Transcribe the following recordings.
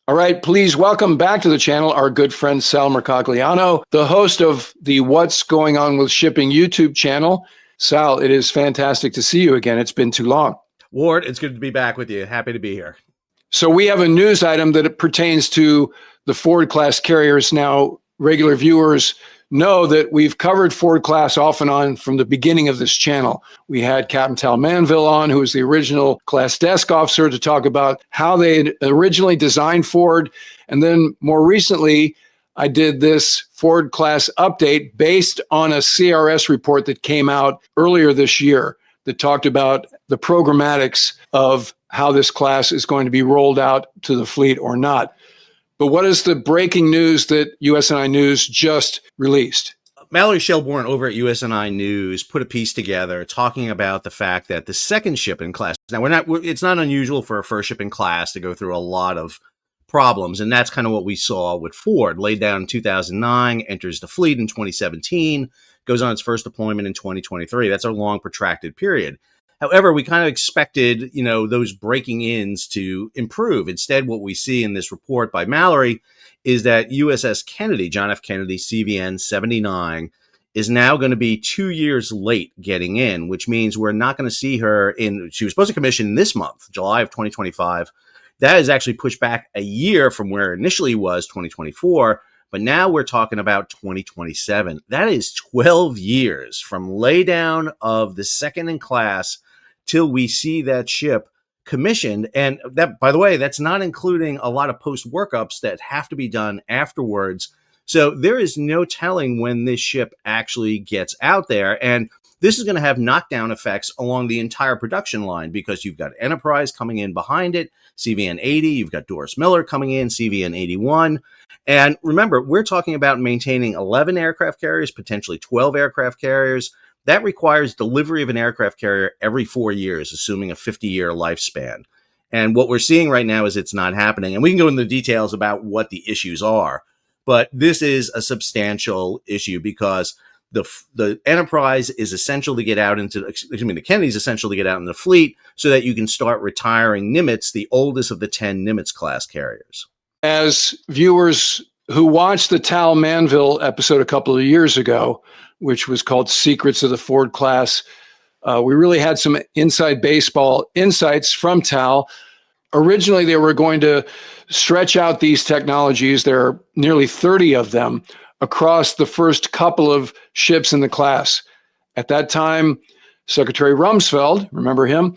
All right, please welcome back to the channel our good friend Sal Mercogliano, the host of the What's Going On with Shipping YouTube channel. Sal, it is fantastic to see you again. It's been too long. Ward, it's good to be back with you. Happy to be here. So we have a news item that pertains to the Ford class carriers. Now, regular viewers know that we've covered Ford class off and on from the beginning of this channel. We had Captain Tal Manville on, who was the original class desk officer, to talk about how they had originally designed Ford. And then more recently, I did this Ford class update based on a CRS report that came out earlier this year that talked about the programmatics of how this class is going to be rolled out to the fleet or not. But what is the breaking news that USNI News just released? Mallory Shelbourne over at USNI News put a piece together talking about the fact that the second shipping class, now it's not unusual for a first shipping class to go through a lot of problems. And that's kind of what we saw with Ford. Laid down in 2009, enters the fleet in 2017, goes on its first deployment in 2023. That's a long protracted period. However, we kind of expected, those breaking ins to improve. Instead, what we see in this report by Mallory is that USS Kennedy, John F. Kennedy, CVN 79, is now going to be 2 years late getting in, which means we're not going to see her she was supposed to commission this month, July of 2025. That is actually pushed back a year from where it initially was, 2024. But now we're talking about 2027. That is 12 years from laydown of the second in class till we see that ship commissioned. And that, by the way, that's not including a lot of post workups that have to be done afterwards. So there is no telling when this ship actually gets out there. And this is going to have knockdown effects along the entire production line because you've got Enterprise coming in behind it, CVN 80, you've got Doris Miller coming in, CVN 81. And remember, we're talking about maintaining 11 aircraft carriers, potentially 12 aircraft carriers. That requires delivery of an aircraft carrier every 4 years, assuming a 50-year lifespan. And what we're seeing right now is it's not happening. And we can go into the details about what the issues are. But this is a substantial issue because the Enterprise is essential to get out the Kennedy is essential to get out in the fleet so that you can start retiring Nimitz, the oldest of the 10 Nimitz class carriers. As viewers who watched the Tal Manville episode a couple of years ago, which was called Secrets of the Ford Class, we really had some inside baseball insights from Tal. Originally, they were going to stretch out these technologies. There are nearly 30 of them across the first couple of ships in the class. At that time, Secretary Rumsfeld, remember him,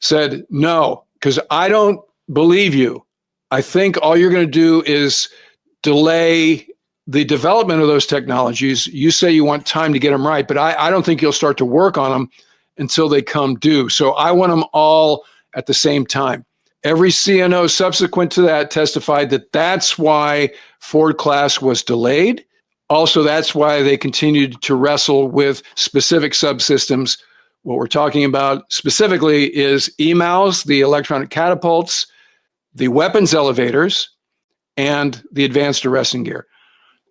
said, no, because I don't believe you. I think all you're going to do is delay the development of those technologies. You say you want time to get them right, but I don't think you'll start to work on them until they come due. So I want them all at the same time. Every CNO subsequent to that testified that that's why Ford class was delayed. Also, that's why they continued to wrestle with specific subsystems. What we're talking about specifically is EMALs, the electronic catapults, the weapons elevators, and the advanced arresting gear.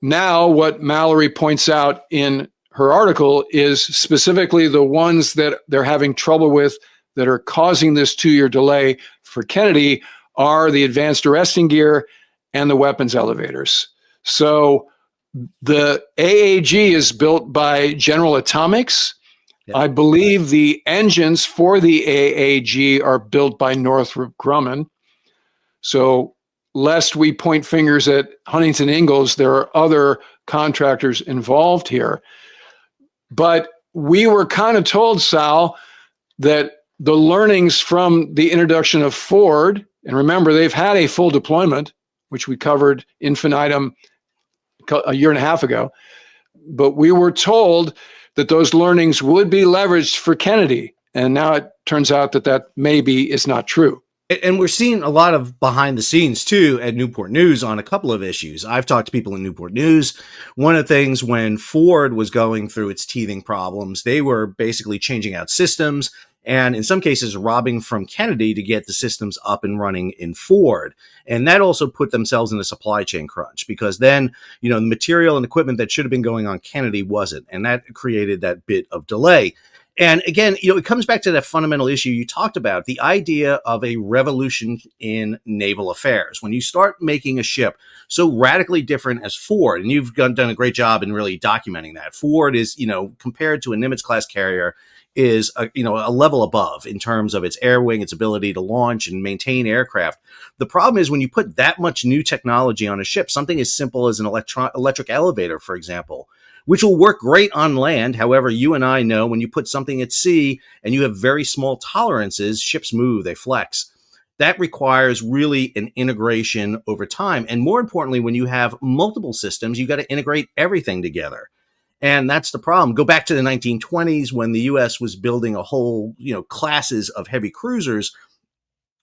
Now, what Mallory points out in her article is specifically the ones that they're having trouble with that are causing this 2-year delay for Kennedy are the advanced arresting gear and the weapons elevators. So the AAG is built by General Atomics. Yep. I believe the engines for the AAG are built by Northrop Grumman. So lest we point fingers at Huntington Ingalls, there are other contractors involved here. But we were kind of told, Sal, that the learnings from the introduction of Ford, and remember, they've had a full deployment, which we covered infinitum a year and a half ago, but we were told that those learnings would be leveraged for Kennedy. And now it turns out that that maybe is not true. And we're seeing a lot of behind the scenes, too, at Newport News on a couple of issues. I've talked to people in Newport News. One of the things when Ford was going through its teething problems, they were basically changing out systems and in some cases robbing from Kennedy to get the systems up and running in Ford. And that also put themselves in a supply chain crunch because then, the material and equipment that should have been going on Kennedy wasn't. And that created that bit of delay. And again, it comes back to that fundamental issue you talked about, the idea of a revolution in naval affairs. When you start making a ship so radically different as Ford, and you've done a great job in really documenting that. Ford is, compared to a Nimitz-class carrier, is a level above in terms of its air wing, its ability to launch and maintain aircraft. The problem is when you put that much new technology on a ship, something as simple as an electric elevator, for example, which will work great on land. However, you and I know when you put something at sea and you have very small tolerances, ships move, they flex. That requires really an integration over time. And more importantly, when you have multiple systems, you got to integrate everything together. And that's the problem. Go back to the 1920s when the U.S. was building a whole, classes of heavy cruisers.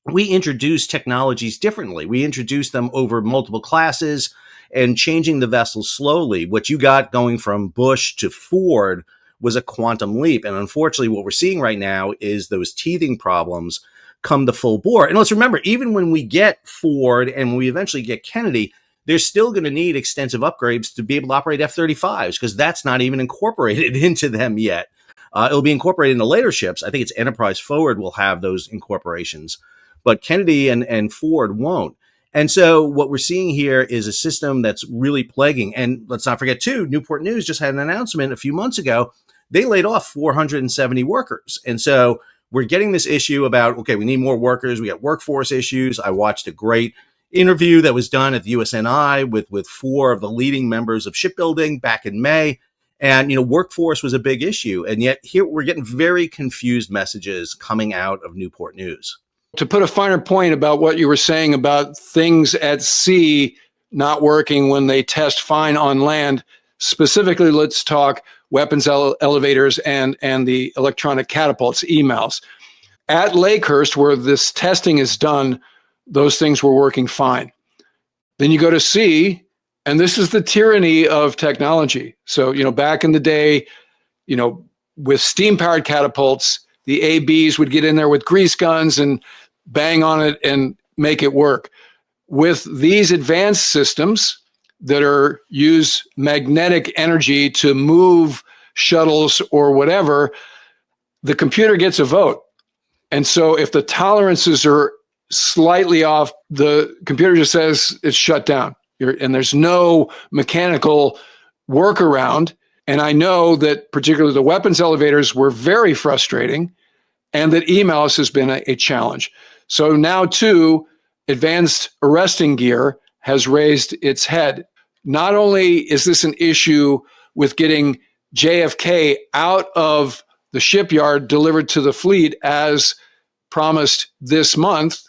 We introduced technologies differently. We introduced them over multiple classes and changing the vessels slowly. What you got going from Bush to Ford was a quantum leap. And unfortunately, what we're seeing right now is those teething problems come to full bore. And let's remember, even when we get Ford and when we eventually get Kennedy, they're still going to need extensive upgrades to be able to operate F-35s because that's not even incorporated into them yet. It'll be incorporated in the later ships. I think it's Enterprise Forward will have those incorporations, but Kennedy and Ford won't. And so what we're seeing here is a system that's really plaguing. And let's not forget, too, Newport News just had an announcement a few months ago. They laid off 470 workers. And so we're getting this issue about, okay, we need more workers. We got workforce issues. I watched a great interview that was done at the USNI with 4 of the leading members of shipbuilding back in May. And, workforce was a big issue. And yet here we're getting very confused messages coming out of Newport News. To put a finer point about what you were saying about things at sea not working when they test fine on land, specifically, let's talk weapons elevators and the electronic catapults, EMALs. At Lakehurst, where this testing is done, those things were working fine. Then you go to sea, and this is the tyranny of technology. So, back in the day, with steam-powered catapults, the ABs would get in there with grease guns and bang on it and make it work. With these advanced systems that use magnetic energy to move shuttles or whatever, the computer gets a vote. And so if the tolerances are slightly off, the computer just says it's shut down. And there's no mechanical workaround. And I know that particularly the weapons elevators were very frustrating, and that EMALS has been a challenge. So now, too, advanced arresting gear has raised its head. Not only is this an issue with getting JFK out of the shipyard delivered to the fleet as promised this month,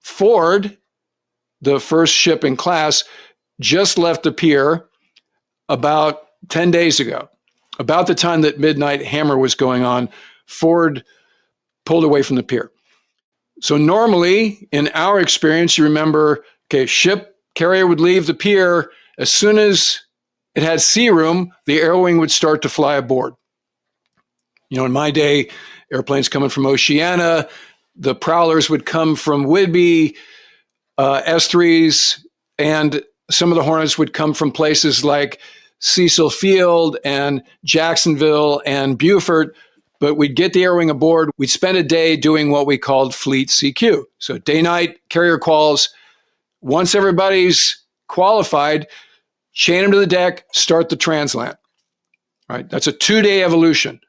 Ford, the first ship in class, just left the pier about 10 days ago. About the time that Midnight Hammer was going on, Ford pulled away from the pier. So normally, in our experience, you remember, ship carrier would leave the pier. As soon as it had sea room, the air wing would start to fly aboard. In my day, airplanes coming from Oceana, the Prowlers would come from Whidbey, S3s, and some of the Hornets would come from places like Cecil Field and Jacksonville and Beaufort. But we'd get the air wing aboard. We'd spend a day doing what we called fleet CQ. So day-night carrier quals. Once everybody's qualified, chain them to the deck, start the translant. Right? That's a 2-day evolution.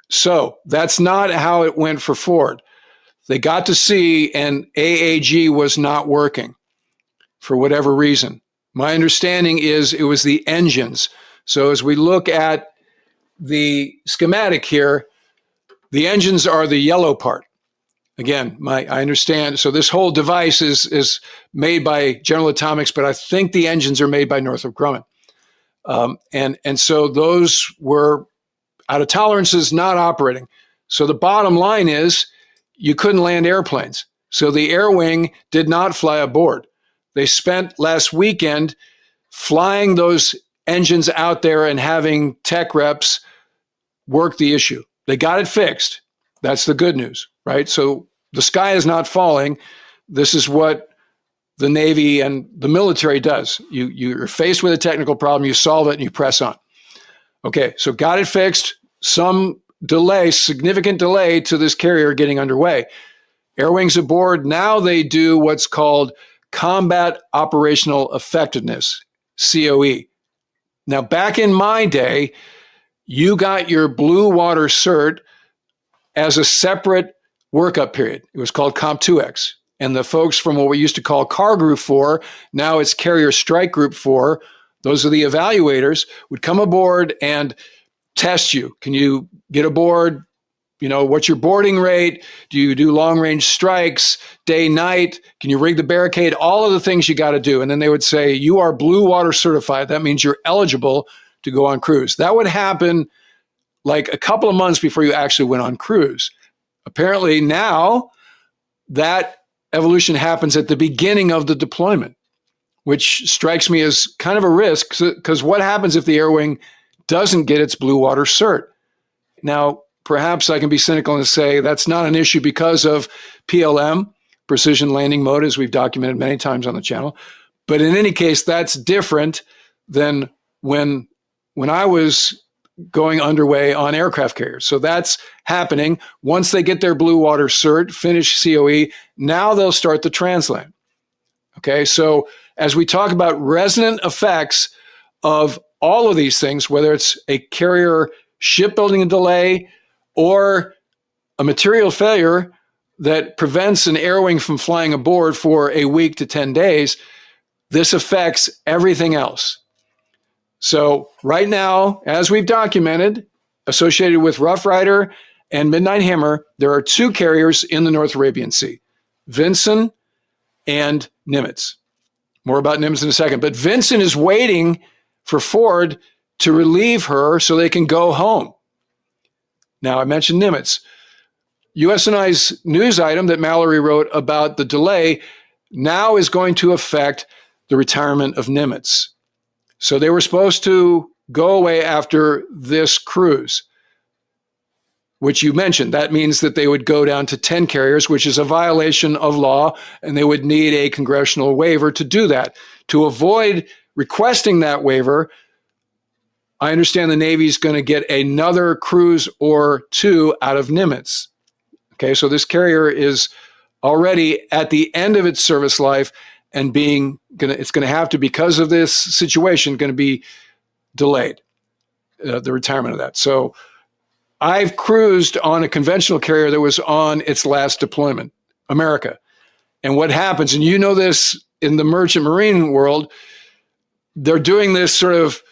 So that's not how it went for Ford. They got to sea and AAG was not working for whatever reason. My understanding is it was the engines. So as we look at the schematic here, the engines are the yellow part. Again, I understand. So this whole device is made by General Atomics, but I think the engines are made by Northrop Grumman. And so those were out of tolerances, not operating. So the bottom line is you couldn't land airplanes. So the air wing did not fly aboard. They spent last weekend flying those engines out there and having tech reps work the issue. They got it fixed. That's the good news, right? So the sky is not falling. This is what the Navy and the military does. You're faced with a technical problem, you solve it, and you press on. Okay, so got it fixed. some delay, significant delay to this carrier getting underway. Air wings aboard, now they do what's called combat operational effectiveness, COE. Now, back in my day, you got your blue water cert as a separate workup period. It was called Comp 2X. And the folks from what we used to call Car Group 4, now it's Carrier Strike Group 4, those are the evaluators, would come aboard and test you. Can you get aboard? You know, what's your boarding rate? Do you do long range strikes, day, night? Can you rig the barricade? All of the things you got to do. And then they would say, you are blue water certified. That means you're eligible to go on cruise. That would happen like a couple of months before you actually went on cruise. Apparently now that evolution happens at the beginning of the deployment, which strikes me as kind of a risk, because what happens if the air wing doesn't get its blue water cert? Now, perhaps I can be cynical and say that's not an issue because of PLM, precision landing mode, as we've documented many times on the channel. But in any case, that's different than when I was going underway on aircraft carriers. So that's happening. Once they get their blue water cert, finish COE, now they'll start the transland. Okay, so as we talk about resonant effects of all of these things, whether it's a carrier shipbuilding delay or a material failure that prevents an air wing from flying aboard for a week to 10 days, this affects everything else. So right now, as we've documented, associated with Rough Rider and Midnight Hammer, there are two carriers in the North Arabian Sea, Vinson and Nimitz. More about Nimitz in a second. But Vinson is waiting for Ford to relieve her so they can go home. Now, I mentioned Nimitz. USNI's news item that Mallory wrote about the delay now is going to affect the retirement of Nimitz. So they were supposed to go away after this cruise, which you mentioned. That means that they would go down to 10 carriers, which is a violation of law, and they would need a congressional waiver to do that. To avoid requesting that waiver, I understand the Navy's going to get another cruise or two out of Nimitz. Okay, so this carrier is already at the end of its service life and it's going to have to, because of this situation, going to be delayed, the retirement of that. So I've cruised on a conventional carrier that was on its last deployment, America. And what happens, and you know this in the merchant marine world, they're doing this sort of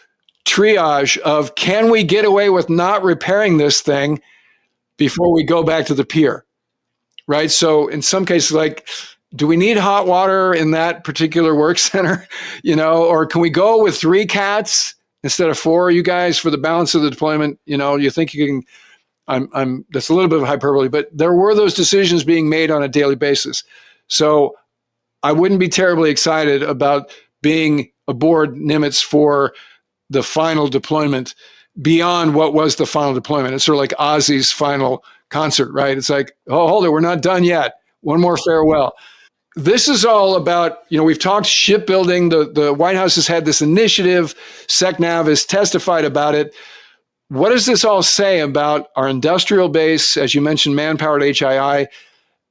triage of, can we get away with not repairing this thing before we go back to the pier, right? So in some cases, like, do we need hot water in that particular work center, or can we go with 3 cats instead of 4, you guys, for the balance of the deployment? You think you can, that's a little bit of hyperbole, but there were those decisions being made on a daily basis. So I wouldn't be terribly excited about being aboard Nimitz for the final deployment beyond what was the final deployment. It's sort of like Ozzy's final concert, right? It's like, oh, hold it, we're not done yet. One more farewell. This is all about, we've talked shipbuilding. The White House has had this initiative. SecNav has testified about it. What does this all say about our industrial base, as you mentioned, man-powered HII,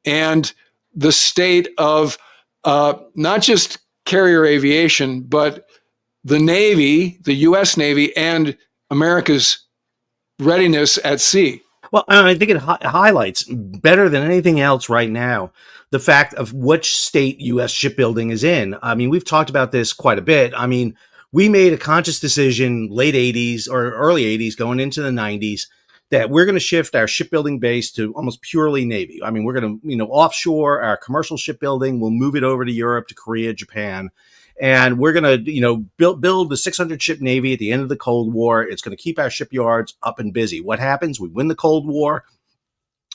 and the state of not just carrier aviation, but the Navy, the U.S. Navy, and America's readiness at sea? Well, I think it highlights better than anything else right now the fact of which state U.S. shipbuilding is in. I mean, we've talked about this quite a bit. I mean, we made a conscious decision late 80s or early 80s going into the 90s that we're going to shift our shipbuilding base to almost purely Navy. I mean, we're going to, offshore our commercial shipbuilding. We'll move it over to Europe, to Korea, Japan. And we're going to, build the 600 ship Navy at the end of the Cold War. It's going to keep our shipyards up and busy. What happens? We win the Cold War.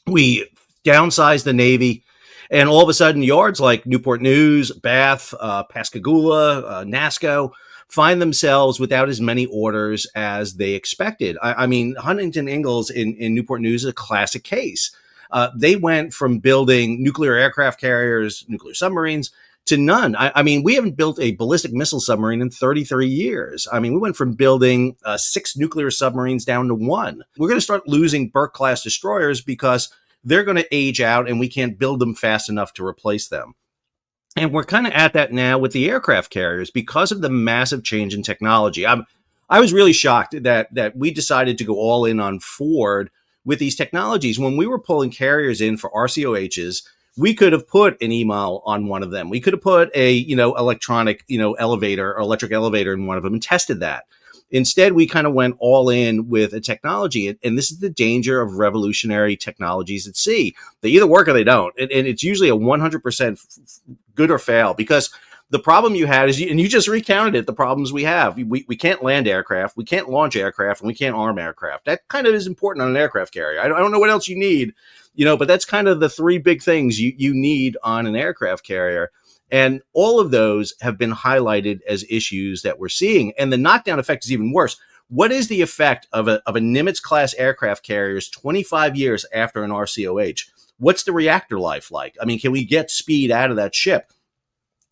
We downsize the Navy. And all of a sudden, yards like Newport News, Bath, Pascagoula, NASCO find themselves without as many orders as they expected. I mean, Huntington Ingalls in Newport News is a classic case. They went from building nuclear aircraft carriers, nuclear submarines, to none. I mean, we haven't built a ballistic missile submarine in 33 years. I mean, we went from building 6 nuclear submarines down to 1. We're going to start losing Burke-class destroyers because they're going to age out and we can't build them fast enough to replace them. And we're kind of at that now with the aircraft carriers because of the massive change in technology. I was really shocked that we decided to go all in on Ford with these technologies. When we were pulling carriers in for RCOHs, we could have put an EMAL on one of them. We could have put a, electronic, elevator or electric elevator in one of them and tested that. Instead, we kind of went all in with a technology. And this is the danger of revolutionary technologies at sea. They either work or they don't. And it's usually a 100% good or fail, because the problem you had is, and you just recounted it, the problems we have. We can't land aircraft, we can't launch aircraft, and we can't arm aircraft. That kind of is important on an aircraft carrier. I don't know what else you need, but that's kind of the 3 big things you need on an aircraft carrier. And all of those have been highlighted as issues that we're seeing. And the knockdown effect is even worse. What is the effect of a Nimitz-class aircraft carriers 25 years after an RCOH? What's the reactor life like? I mean, can we get speed out of that ship?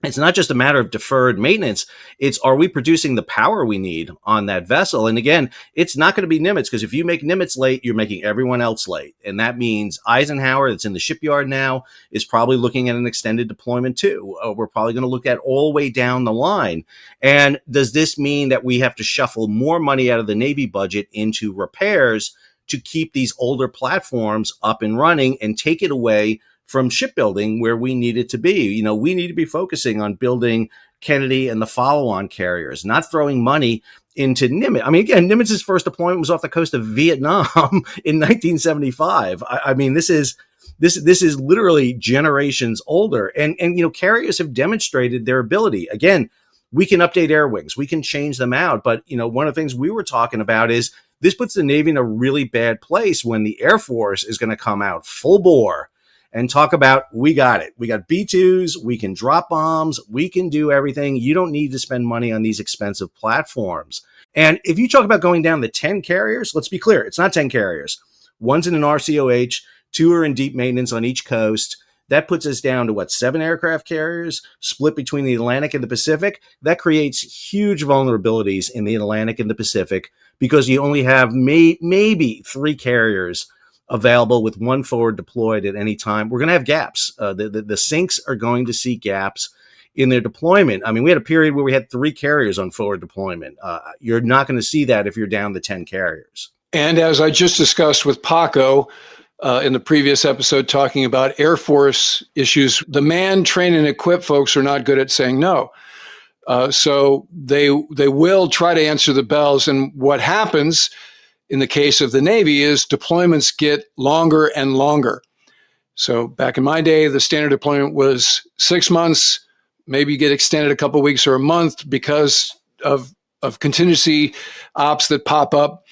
It's not just a matter of deferred maintenance. It's, are we producing the power we need on that vessel? And again, it's not going to be Nimitz, because if you make Nimitz late, you're making everyone else late. And that means Eisenhower, that's in the shipyard now, is probably looking at an extended deployment too. We're probably going to look at all the way down the line. And does this mean that we have to shuffle more money out of the Navy budget into repairs to keep these older platforms up and running and take it away from shipbuilding where we need it to be? We need to be focusing on building Kennedy and the follow-on carriers, not throwing money into Nimitz. I mean, again, Nimitz's first deployment was off the coast of Vietnam in 1975. I mean, this is literally generations older, and carriers have demonstrated their ability. Again, we can update air wings, we can change them out, but one of the things we were talking about is this puts the Navy in a really bad place when the Air Force is going to come out full bore and talk about, we got it. We got B-2s, we can drop bombs, we can do everything. You don't need to spend money on these expensive platforms. And if you talk about going down to 10 carriers, let's be clear, it's not 10 carriers. One's in an RCOH, 2 are in deep maintenance on each coast. That puts us down to 7 aircraft carriers split between the Atlantic and the Pacific. That creates huge vulnerabilities in the Atlantic and the Pacific because you only have maybe 3 carriers available with 1 forward deployed at any time. We're going to have gaps. The sinks are going to see gaps in their deployment. I mean, we had a period where we had 3 carriers on forward deployment. You're not going to see that if you're down to 10 carriers. And as I just discussed with Paco in the previous episode, talking about Air Force issues, the man, train, and equip folks are not good at saying no. So they will try to answer the bells. And what happens in the case of the Navy is deployments get longer and longer. So back in my day, the standard deployment was 6 months, maybe get extended a couple of weeks or a month because of contingency ops that pop up.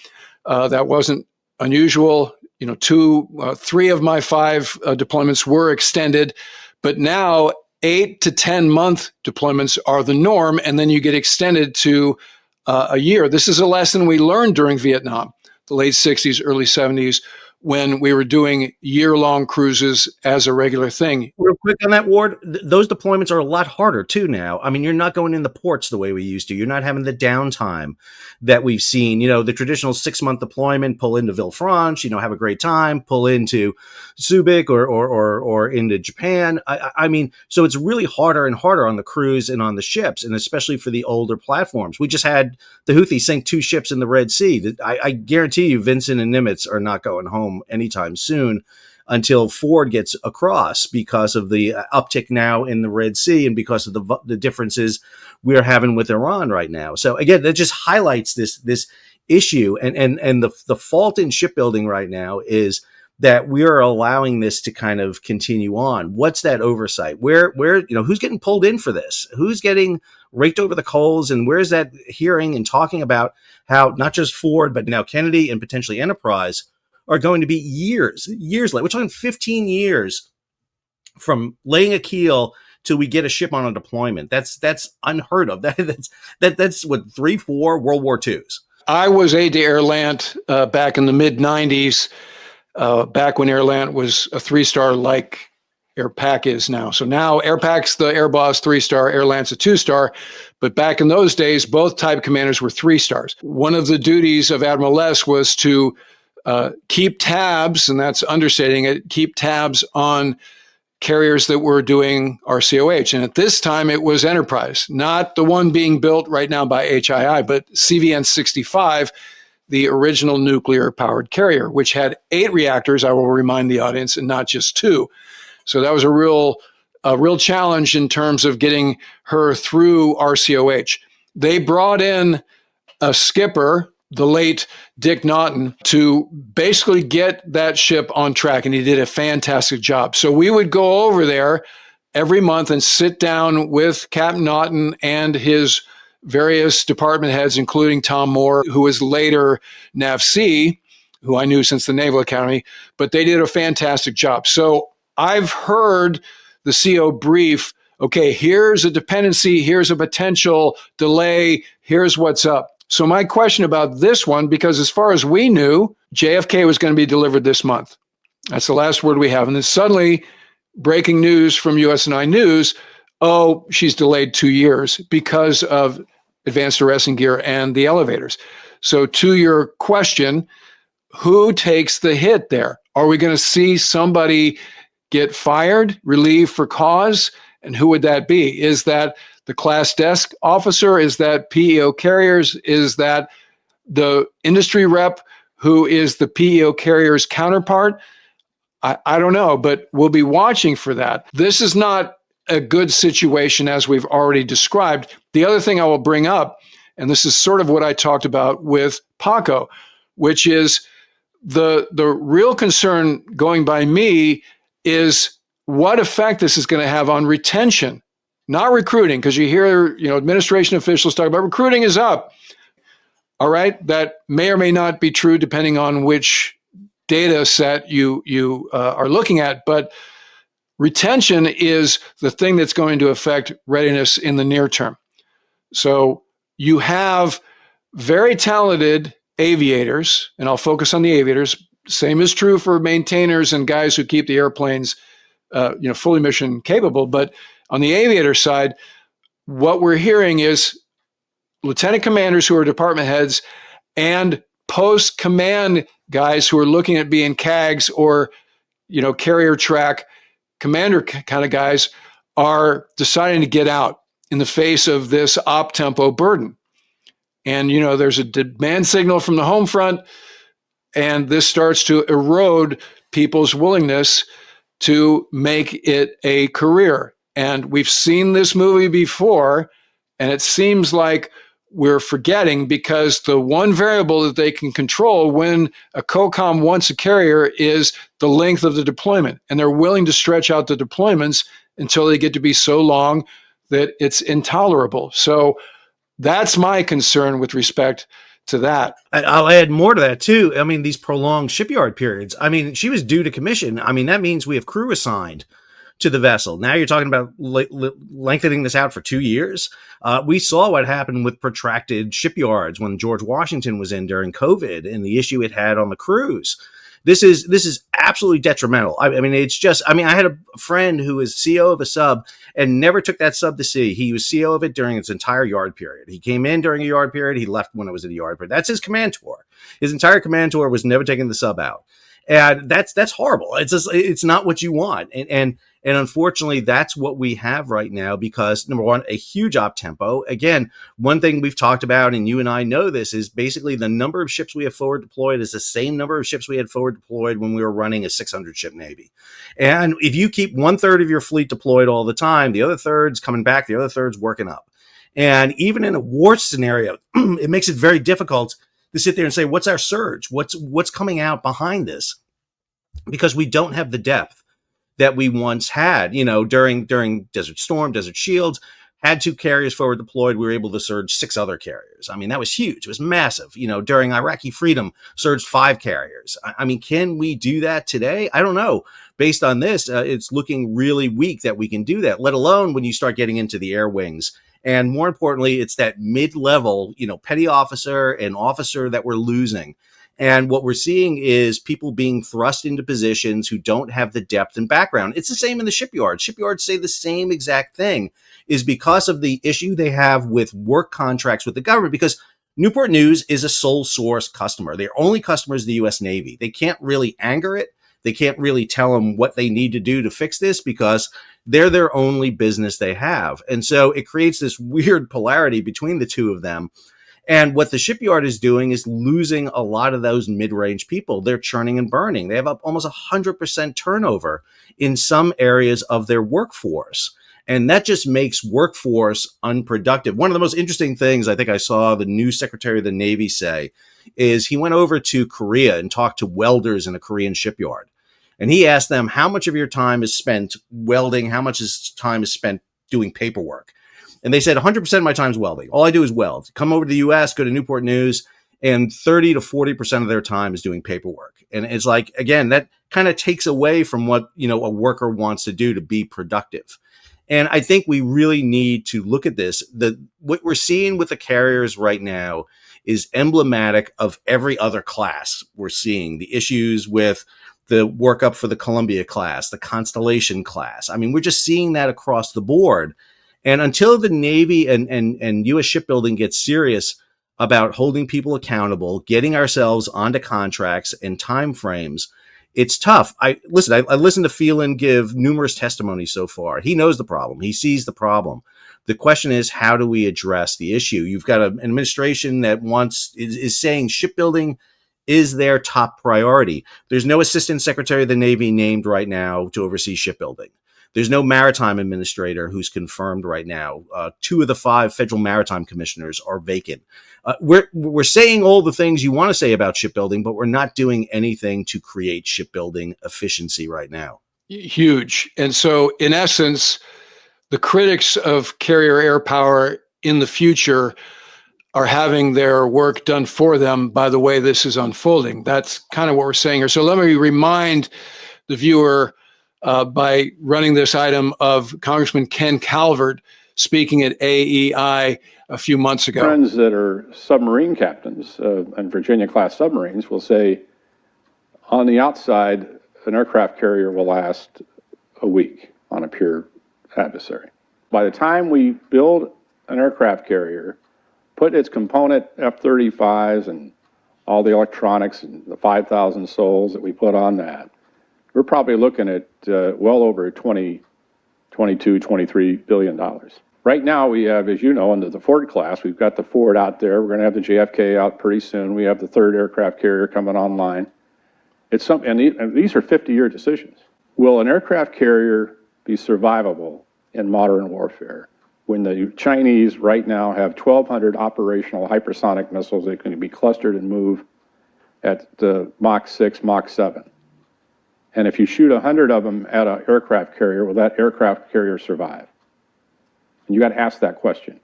That wasn't unusual. 3 of my 5 deployments were extended, but now 8 to 10 month deployments are the norm, and then you get extended to a year. This is a lesson we learned during Vietnam, the late 60s, early 70s, when we were doing year-long cruises as a regular thing. Real quick on that, Ward, those deployments are a lot harder too now. I mean, you're not going in the ports the way we used to. You're not having the downtime that we've seen. The traditional 6-month deployment, pull into Villefranche, have a great time, pull into Subic or into Japan. I mean, so it's really harder and harder on the crews and on the ships, and especially for the older platforms. We just had the Houthis sink 2 ships in the Red Sea. I guarantee you Vincent and Nimitz are not going home anytime soon until Ford gets across, because of the uptick now in the Red Sea and because of the differences we're having with Iran right now. So again, that just highlights this issue, and the fault in shipbuilding right now is that we are allowing this to kind of continue on. What's that oversight? Where who's getting pulled in for this? Who's getting raked over the coals? And where's that hearing and talking about how not just Ford, but now Kennedy and potentially Enterprise are going to be years late? We're talking 15 years from laying a keel till we get a ship on a deployment. That's unheard of. That's what 3-4 World War IIs. I was aide to Airlant back in the mid 90s, back when Airlant was a 3-star like AirPac is now. So now AirPac's the Air Boss 3-star, Air Lance a 2-star. But back in those days, both type commanders were 3 stars. One of the duties of Admiral Les was to keep tabs, and that's understating it, keep tabs on carriers that were doing RCOH. And at this time, it was Enterprise, not the one being built right now by HII, but CVN 65, the original nuclear-powered carrier, which had 8 reactors, I will remind the audience, and not just 2. So that was a real challenge in terms of getting her through RCOH. They brought in a skipper, the late Dick Naughton, to basically get that ship on track, and he did a fantastic job. So we would go over there every month and sit down with Captain Naughton and his various department heads, including Tom Moore, who was later NAVC, who I knew since the Naval Academy, but they did a fantastic job. So I've heard the CO brief, okay, here's a dependency, here's a potential delay, here's what's up. So my question about this one, because as far as we knew, JFK was going to be delivered this month. That's the last word we have. And then suddenly, breaking news from USNI News, oh, she's delayed 2 years because of advanced arresting gear and the elevators. So to your question, who takes the hit there? Are we going to see somebody get fired, relieved for cause? And who would that be? Is that the class desk officer? Is that PEO carriers? Is that the industry rep who is the PEO carrier's counterpart? I don't know, but we'll be watching for that. This is not a good situation as we've already described. The other thing I will bring up, and this is sort of what I talked about with Paco, which is the real concern going by me is what effect this is going to have on retention, not recruiting, because you hear, administration officials talk about recruiting is up. All right, that may or may not be true depending on which data set you are looking at, but retention is the thing that's going to affect readiness in the near term. So you have very talented aviators, and I'll focus on the aviators. Same is true for maintainers and guys who keep the airplanes fully mission capable. But on the aviator side, what we're hearing is lieutenant commanders who are department heads and post-command guys who are looking at being CAGs or, carrier track commander kind of guys are deciding to get out in the face of this op-tempo burden. And, there's a demand signal from the home front, and this starts to erode people's willingness to make it a career. And we've seen this movie before, and it seems like we're forgetting because the one variable that they can control when a COCOM wants a carrier is the length of the deployment. And they're willing to stretch out the deployments until they get to be so long that it's intolerable. So that's my concern with respect to that. I'll add more to that too. I mean, these prolonged shipyard periods. I mean, she was due to commission. I mean, that means we have crew assigned to the vessel. Now you're talking about lengthening this out for 2 years. We saw what happened with protracted shipyards when George Washington was in during COVID and the issue it had on the crews. This is absolutely detrimental. I mean, it's just, I had a friend who was CO of a sub and never took that sub to sea. He was CO of it during its entire yard period. He came in during a yard period. He left when it was in the yard period. That's his command tour. His entire command tour was never taking the sub out. And that's horrible. It's just, it's not what you want. And unfortunately, that's what we have right now because, number one, a huge op tempo. Again, one thing we've talked about, and you and I know this, is basically the number of ships we have forward deployed is the same number of ships we had forward deployed when we were running a 600-ship Navy. And if you keep 1/3 of your fleet deployed all the time, the other third's coming back, the other third's working up. And even in a war scenario, it makes it very difficult to sit there and say, what's our surge? What's coming out behind this? Because we don't have the depth that we once had, during Desert Storm, Desert Shield, had 2 carriers forward deployed. We were able to surge 6 other carriers. I mean, that was huge. It was massive. During Iraqi Freedom, surged 5 carriers. I mean, can we do that today? I don't know. Based on this, it's looking really weak that we can do that, let alone when you start getting into the air wings. And more importantly, it's that mid-level, petty officer and officer that we're losing. And what we're seeing is people being thrust into positions who don't have the depth and background. It's the same in the shipyard. Shipyards say the same exact thing, is because of the issue they have with work contracts with the government, because Newport News is a sole source customer. Their only customer is the U.S. Navy. They can't really anger it. They can't really tell them what they need to do to fix this because they're their only business they have. And so it creates this weird polarity between the two of them. And what the shipyard is doing is losing a lot of those mid-range people. They're churning and burning. They have up almost 100% turnover in some areas of their workforce. And that just makes workforce unproductive. One of the most interesting things I think I saw the new Secretary of the Navy say is he went over to Korea and talked to welders in a Korean shipyard. And he asked them, how much of your time is spent welding? How much time is spent doing paperwork? And they said 100% of my time is welding. All I do is weld. Come over to the U.S., go to Newport News, and 30 to 40% of their time is doing paperwork. And it's like, again, that kind of takes away from what, a worker wants to do to be productive. And I think we really need to look at this. What we're seeing with the carriers right now is emblematic of every other class we're seeing. The issues with the workup for the Columbia class, the Constellation class. I mean, we're just seeing that across the board. And until the Navy and U.S. Shipbuilding gets serious about holding people accountable, getting ourselves onto contracts and timeframes, it's tough. I listened to Phelan give numerous testimonies so far. He knows the problem. He sees the problem. The question is, how do we address the issue? You've got an administration that is saying shipbuilding is their top priority. There's no Assistant Secretary of the Navy named right now to oversee shipbuilding. There's no maritime administrator who's confirmed right now. 2 of the 5 federal maritime commissioners are vacant. We're saying all the things you want to say about shipbuilding, but we're not doing anything to create shipbuilding efficiency right now. Huge. And so, in essence, the critics of carrier air power in the future are having their work done for them by the way this is unfolding. That's kind of what we're saying here. So let me remind the viewer by running this item of Congressman Ken Calvert speaking at AEI a few months ago. Friends that are submarine captains and Virginia-class submarines will say, on the outside, an aircraft carrier will last a week on a pure adversary. By the time we build an aircraft carrier, put its component F-35s and all the electronics and the 5,000 souls that we put on that, we're probably looking at well over $22, $23 billion. Right now we have, as you know, under the Ford class, we've got the Ford out there. We're going to have the JFK out pretty soon. We have the 3rd aircraft carrier coming online. And these are 50-year decisions. Will an aircraft carrier be survivable in modern warfare when the Chinese right now have 1,200 operational hypersonic missiles that can be clustered and move at Mach 6, Mach 7? And if you shoot 100 of them at an aircraft carrier, will that aircraft carrier survive? And you got to ask that question.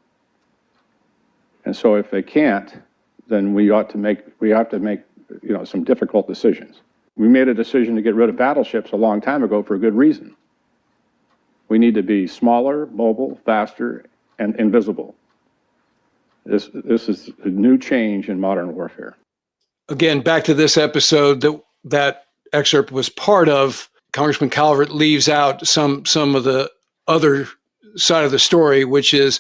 And so if they can't, then we have to make some difficult decisions. We made a decision to get rid of battleships a long time ago for a good reason. We need to be smaller, mobile, faster, and invisible. This is a new change in modern warfare. Again, back to this episode that excerpt was part of. Congressman Calvert leaves out some of the other side of the story, which is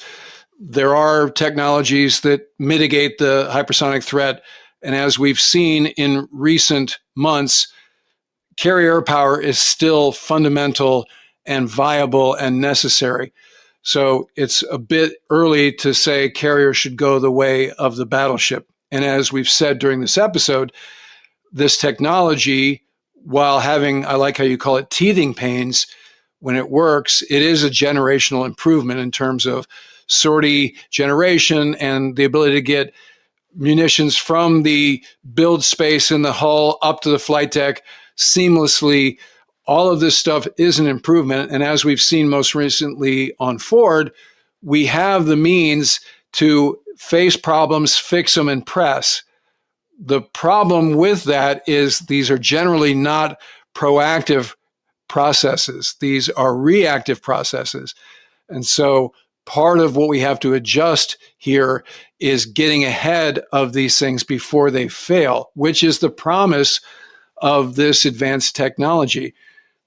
there are technologies that mitigate the hypersonic threat. And as we've seen in recent months, carrier air power is still fundamental and viable and necessary. So it's a bit early to say carrier should go the way of the battleship. And as we've said during this episode, this technology, while having, I like how you call it, teething pains, when it works, it is a generational improvement in terms of sortie generation and the ability to get munitions from the build space in the hull up to the flight deck seamlessly. All of this stuff is an improvement. And as we've seen most recently on Ford, we have the means to face problems, fix them, and press. The problem with that is these are generally not proactive processes. These are reactive processes. And so part of what we have to adjust here is getting ahead of these things before they fail, which is the promise of this advanced technology.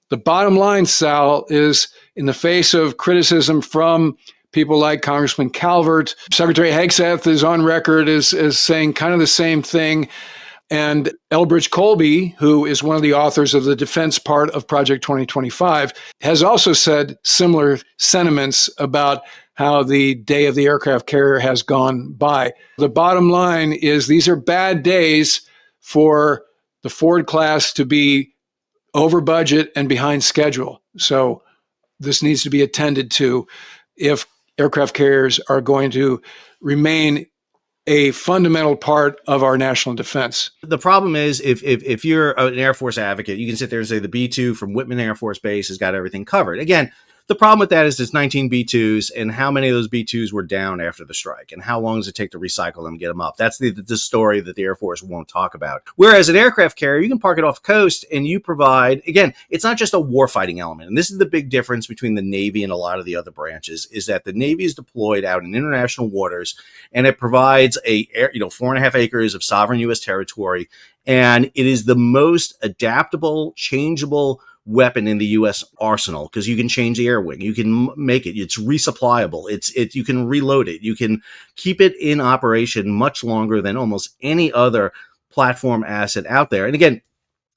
The bottom line, Sal, is in the face of criticism from people like Congressman Calvert, Secretary Hegseth is on record as saying kind of the same thing. And Elbridge Colby, who is one of the authors of the defense part of Project 2025, has also said similar sentiments about how the day of the aircraft carrier has gone by. The bottom line is these are bad days for the Ford class to be over budget and behind schedule. So this needs to be attended to if aircraft carriers are going to remain a fundamental part of our national defense. The problem is if you're an Air Force advocate, you can sit there and say the B-2 from Whitman Air Force Base has got everything covered. Again, the problem with that is there's 19 B-2s, and how many of those B-2s were down after the strike, and how long does it take to recycle them and get them up? That's the story that the Air Force won't talk about. Whereas an aircraft carrier, you can park it off the coast, and you provide, again, it's not just a warfighting element. And this is the big difference between the Navy and a lot of the other branches, is that the Navy is deployed out in international waters, and it provides 4.5 acres of sovereign U.S. territory, and it is the most adaptable, changeable weapon in the U.S. arsenal, because you can change the air wing, you can make it, it's resupplyable, you can reload it, you can keep it in operation much longer than almost any other platform asset out there. And again,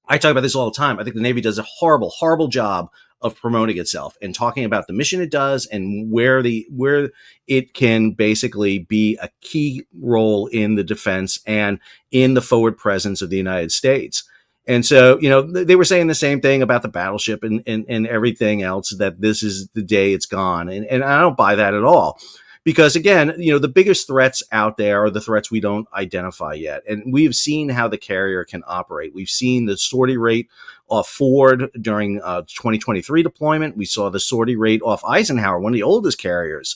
I talk about this all the time. I think the Navy does a horrible job of promoting itself and talking about the mission it does and where it can basically be a key role in the defense and in the forward presence of the United States. And so, they were saying the same thing about the battleship and everything else, that this is the day it's gone. And I don't buy that at all. Because again, the biggest threats out there are the threats we don't identify yet. And we've seen how the carrier can operate. We've seen the sortie rate off Ford during 2023 deployment. We saw the sortie rate off Eisenhower, one of the oldest carriers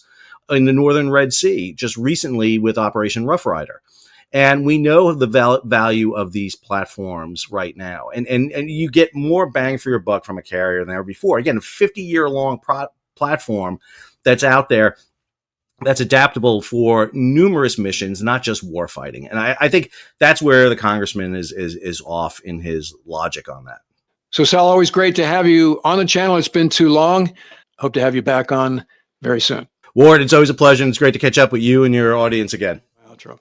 in the Northern Red Sea, just recently with Operation Rough Rider. And we know the value of these platforms right now. And you get more bang for your buck from a carrier than ever before. Again, a 50-year-long platform that's out there that's adaptable for numerous missions, not just warfighting. And I think that's where the congressman is off in his logic on that. So, Sal, always great to have you on the channel. It's been too long. Hope to have you back on very soon. Ward, it's always a pleasure. It's great to catch up with you and your audience again. Outro.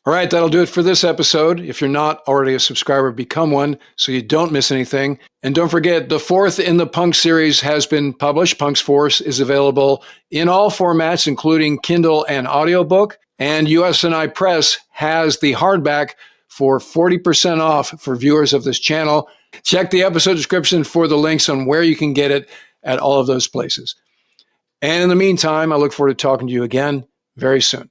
All right, that'll do it for this episode. If you're not already a subscriber, become one so you don't miss anything. And don't forget, the fourth in the Punk series has been published. Punk's Force is available in all formats, including Kindle and audiobook. And USNI Press has the hardback for 40% off for viewers of this channel. Check the episode description for the links on where you can get it at all of those places. And in the meantime, I look forward to talking to you again very soon.